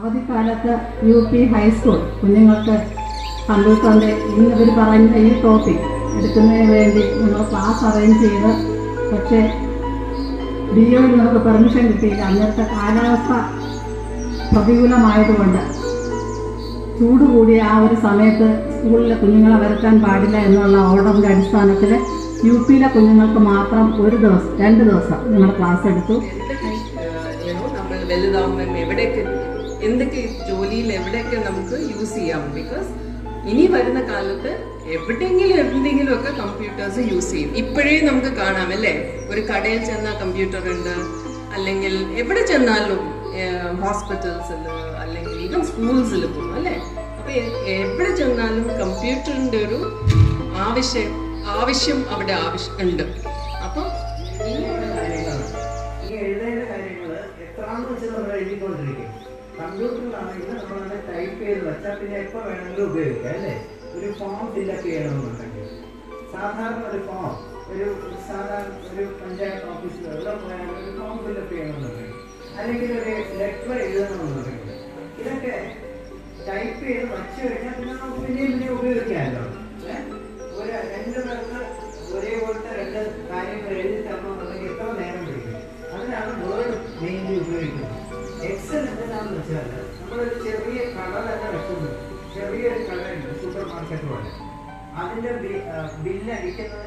അവധിക്കാലത്ത് UP high school കുഞ്ഞുങ്ങൾക്ക് കമ്പ്യൂട്ടറിൻ്റെ ഇവർ പറയുന്ന ഈ ടോപ്പിക് എടുക്കുന്നതിന് വേണ്ടി നമ്മൾ ക്ലാസ് അറേഞ്ച് ചെയ്ത്, പക്ഷേ DOയിൽ നമുക്ക് പെർമിഷൻ കിട്ടിയില്ല. അന്നത്തെ കാലാവസ്ഥ പ്രതികൂലമായതുകൊണ്ട് ചൂട് കൂടിയ ആ ഒരു സമയത്ത് സ്കൂളിലെ കുഞ്ഞുങ്ങളെ വരുത്താൻ പാടില്ല എന്നുള്ള ഓർഡറിൻ്റെ അടിസ്ഥാനത്തിൽ UPയിലെ കുഞ്ഞുങ്ങൾക്ക് മാത്രം 2 ദിവസം നിങ്ങൾ ക്ലാസ് എടുത്തു. നമ്മൾ വലുതാവുമ്പം എവിടെയൊക്കെ എന്തൊക്കെ ജോലിയിൽ എവിടെയൊക്കെ നമുക്ക് യൂസ് ചെയ്യാം. ബിക്കോസ് ഇനി വരുന്ന കാലത്ത് എന്തെങ്കിലുമൊക്കെ കമ്പ്യൂട്ടേഴ്സ് യൂസ് ചെയ്യും. ഇപ്പോഴേ നമുക്ക് കാണാം അല്ലേ, ഒരു കടയിൽ ചെന്നാൽ കമ്പ്യൂട്ടർ ഉണ്ട്, അല്ലെങ്കിൽ എവിടെ ചെന്നാലും ഹോസ്പിറ്റൽസിൽ അല്ലെങ്കിൽ ഈവൻ സ്കൂൾസിൽ പോകും അല്ലേ. അപ്പൊ എവിടെ ചെന്നാലും കമ്പ്യൂട്ടറിന്റെ ഒരു ആവശ്യം അവിടെ ഉണ്ട്. അപ്പൊ ഇങ്ങനെയുള്ള കാര്യങ്ങൾ, ഈ എഴുതേണ്ട കാര്യങ്ങൾ എത്രാന്ന് വെച്ചാൽ നമ്മൾ എഴുതിക്കൊണ്ടിരിക്കും. കമ്പ്യൂട്ടറിലാണെങ്കിൽ നമ്മളത് ടൈപ്പ് ചെയ്ത് വെച്ചാൽ പിന്നെ എപ്പോൾ വേണമെങ്കിലും ഉപയോഗിക്കാം അല്ലേ. ഒരു ഫോം ഫില്ലപ്പ് ചെയ്യണമെന്നുണ്ടെങ്കിൽ സാധാരണ ഒരു ഫോം ഒരു പഞ്ചായത്ത് ഓഫീസിലോ എവിടെ പോയാലും ഒരു ഫോം ഫില്ലപ്പ് ചെയ്യണമെന്നുണ്ടെങ്കിൽ, അല്ലെങ്കിൽ ഒരു ലെറ്റർ എഴുതണമെന്നുണ്ടെങ്കിൽ, ഇതൊക്കെ ടൈപ്പ് ചെയ്ത് വച്ചു കഴിഞ്ഞാൽ പിന്നെ നമുക്ക് പിന്നെ ഉപയോഗിക്കാമല്ലോ. രണ്ട് പേർക്ക് ഒരേപോലത്തെ 2 കാര്യങ്ങൾ എഴുതി തരണമെന്നുണ്ടെങ്കിൽ എത്ര നേരം പിടിക്കും. അതിനാണ് വേർഡ് മെയിൻലി ഉപയോഗിക്കുന്നത്. എക്സൽ എന്താണെന്ന് വെച്ചാൽ നമ്മളൊരു ചെറിയ കട തന്നെ വെക്കുന്നു. ചെറിയൊരു കടയുണ്ട്, സൂപ്പർ മാർക്കറ്റ് പോലെ. അതിൻ്റെ ബില്ല് അടിക്കുന്നത്